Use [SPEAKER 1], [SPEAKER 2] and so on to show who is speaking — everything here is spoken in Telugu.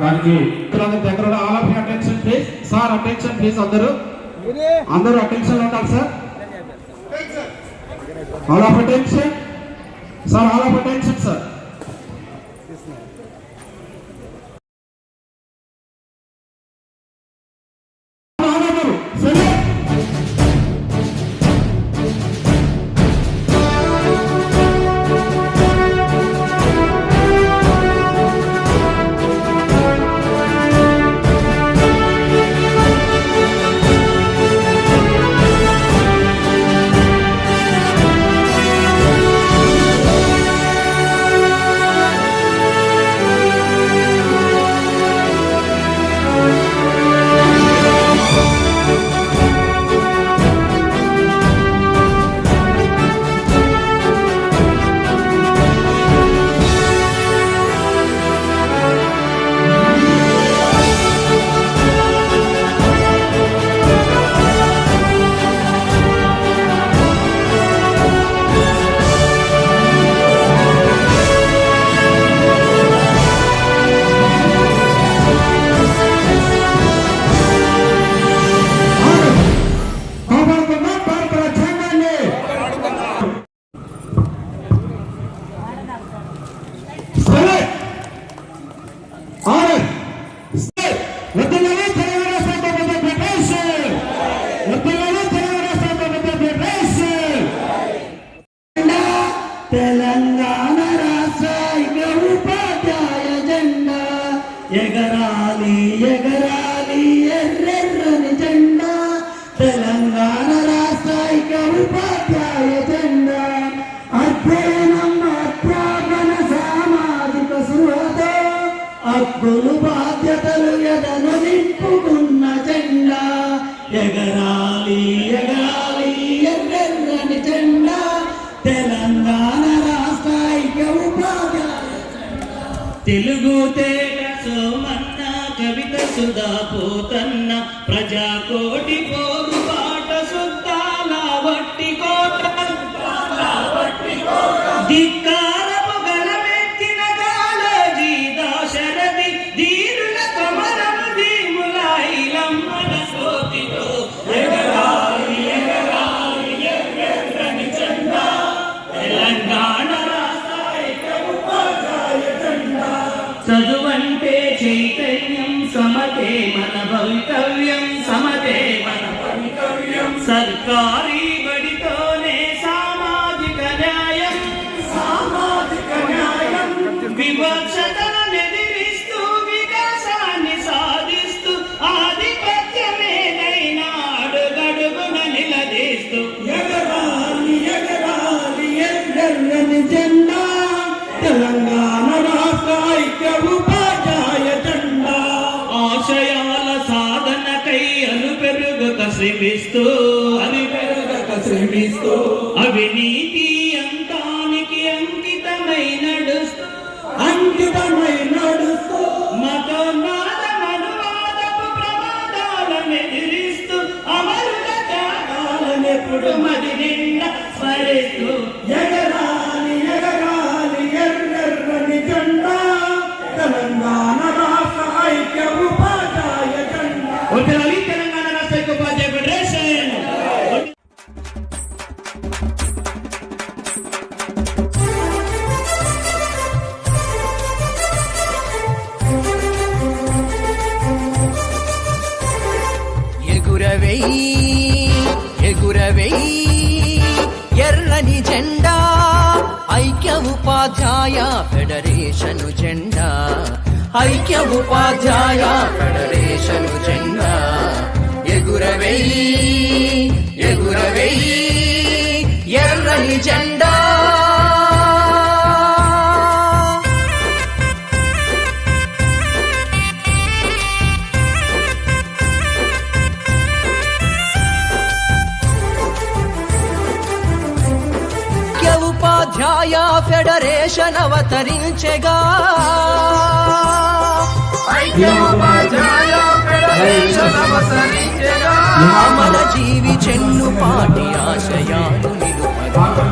[SPEAKER 1] దానికి దగ్గర all of attention please sir, attention please, అందరూ అటెన్షన్ ఉండాలి sir. All of attention sir, all of attention sir.
[SPEAKER 2] Telangana రాష్ట్ర ఉపాధ్యాయ జెండా ఎగరాలి ఎగరాలి ఎర్రెర్రని జెండా. తెలంగాణ రాష్ట్ర ఉపాధ్యాయ జెండా అధ్యయనం అధ్యాపన సామాజిక సృహతో హక్కులు బాధ్యతలు ఎదను నింపుకున్న జెండా ఎగరాలి ఎగరాలి ఎర్రెర్రని జెండా. తెలంగాణ రాష్ట్ర ఉపాధ్యాయ తెలుగు తేట సోమన్న కవిత సుధా పోతన్న ప్రజాకోటి పోరు పాట సుద్దాల వట్టి కోట ధిక్కారపు గలమెత్తిన కాళోజీ దాశరథి ధీరుల కమరము భీములైలమ్మన సోతితో ఎగరాలి ఎగరాలి ఎర్రెర్రని జెండా. తెలంగాణ చదువంటే చైతన్యం సమతే మన భవితవ్యం సమతే మన భవితవ్యం. సర్కారీ బడితోనే సామాజిక న్యాయం సామాజిక న్యాయం. వివక్షతను ఎదిరిస్తూ వికాసాన్ని సాధిస్తూ ఆధిపత్యమేనైనా అడుగడుగున నిలదీస్తూ ఎగరాలి ఎగరాలి ఎర్రెర్రని జెండా. తెలంగాణ రాష్ట్ర ఉపాధ్యాయ జెండా ఆశయాల సాధనకై అలుపెరుగక శ్రమిస్తూ అవినీతి అంతానికి అంకితమై నడుస్తూ మతోన్మాద మనువాదపు ప్రమాదాలను ఎదిరిస్తూ అమరుల త్యాగాలనెప్పుడు మది నిండా స్మరిస్తూ ఎగరాలి ఎగరాలి ఎర్రెర్రని జెండా. తెలంగాణ రాష్ట్ర ఐక్య ఉపాధ్యాయ జెండా. తెలంగాణ రాష్ట్ర ఐక్య ఉపాధ్యాయ ఫెడరేషన్.
[SPEAKER 3] ఎగురవేయి ఎగురవేయి ఎర్రని జెండా ఐక్య ఉపాధ్యాయ ఫెడరేషన్ జెండా. ఐక్య ఉపాధ్యాయ ఫెడరేషన్ జెండా ఎగురవేయి ఎగురవేయి ఎర్రని జెండా. ఉపాధ్యాయ ఫెడరేషన్ అవతరించెగా అమర జీవి చెన్ను పాటి ఆశయాలు నిలుపగా